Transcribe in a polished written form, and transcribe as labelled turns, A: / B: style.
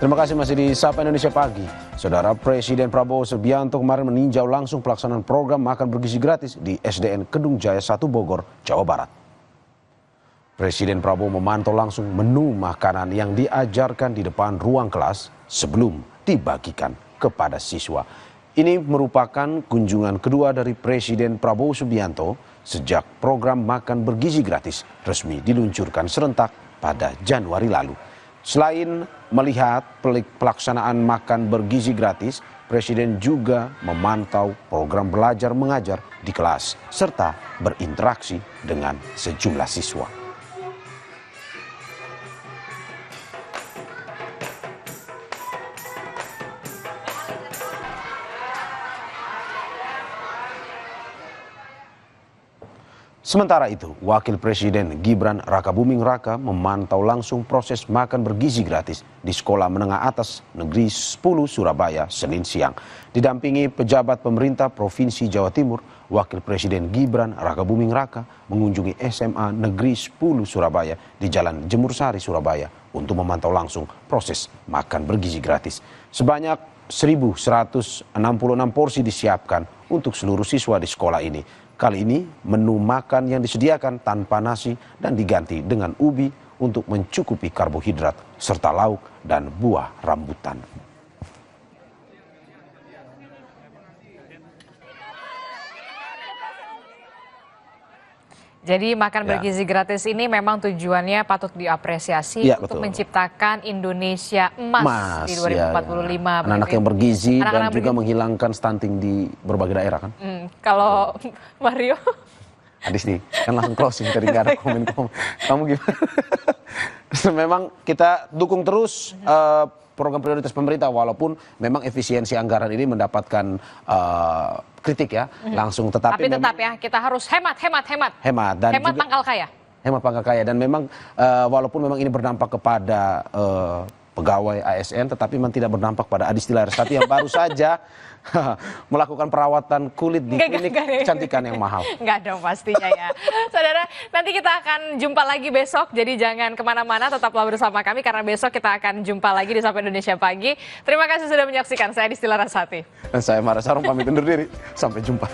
A: Terima kasih masih di Sapa Indonesia Pagi. Saudara Presiden Prabowo Subianto kemarin meninjau langsung pelaksanaan program makan bergizi gratis di SDN Kedung Jaya 1 Bogor, Jawa Barat. Presiden Prabowo memantau langsung menu makanan yang diajarkan di depan ruang kelas sebelum dibagikan kepada siswa. Ini merupakan kunjungan kedua dari Presiden Prabowo Subianto sejak program makan bergizi gratis resmi diluncurkan serentak pada Januari lalu. Selain melihat pelaksanaan makan bergizi gratis, Presiden juga memantau program belajar mengajar di kelas serta berinteraksi dengan sejumlah siswa. Sementara itu, Wakil Presiden Gibran Rakabuming Raka memantau langsung proses makan bergizi gratis di Sekolah Menengah Atas Negeri 10 Surabaya Senin siang. Didampingi pejabat pemerintah Provinsi Jawa Timur, Wakil Presiden Gibran Rakabuming Raka mengunjungi SMA Negeri 10 Surabaya di Jalan Jemur Sari, Surabaya untuk memantau langsung proses makan bergizi gratis. Sebanyak 1.166 porsi disiapkan untuk seluruh siswa di sekolah ini. Kali ini menu makan yang disediakan tanpa nasi dan diganti dengan ubi untuk mencukupi karbohidrat serta lauk dan buah rambutan.
B: Jadi makan bergizi gratis ini memang tujuannya patut diapresiasi untuk menciptakan Indonesia emas di 2045.
A: Anak-anak yang bergizi dan juga menghilangkan stunting di berbagai daerah kan.
B: Kalau Mario?
A: Adis nih, kan langsung closing tadi nggak ada komen-komen. Kamu gimana? Memang kita dukung terus program prioritas pemerintah walaupun memang efisiensi anggaran ini mendapatkan kritik ya langsung,
B: tapi tetap ya kita harus hemat dan hemat juga pangkal kaya
A: dan memang walaupun memang ini berdampak kepada pegawai ASN tetapi memang tidak berdampak pada Adisti Larasati yang baru saja melakukan perawatan kulit di klinik kecantikan yang mahal.
B: Enggak dong pastinya ya. Saudara, nanti kita akan jumpa lagi besok, jadi jangan kemana-mana, tetaplah bersama kami karena besok kita akan jumpa lagi di Sapa Indonesia Pagi. Terima kasih sudah menyaksikan, saya Adisti Larasati.
A: Dan saya Mara Sarung pamit undur diri, sampai jumpa.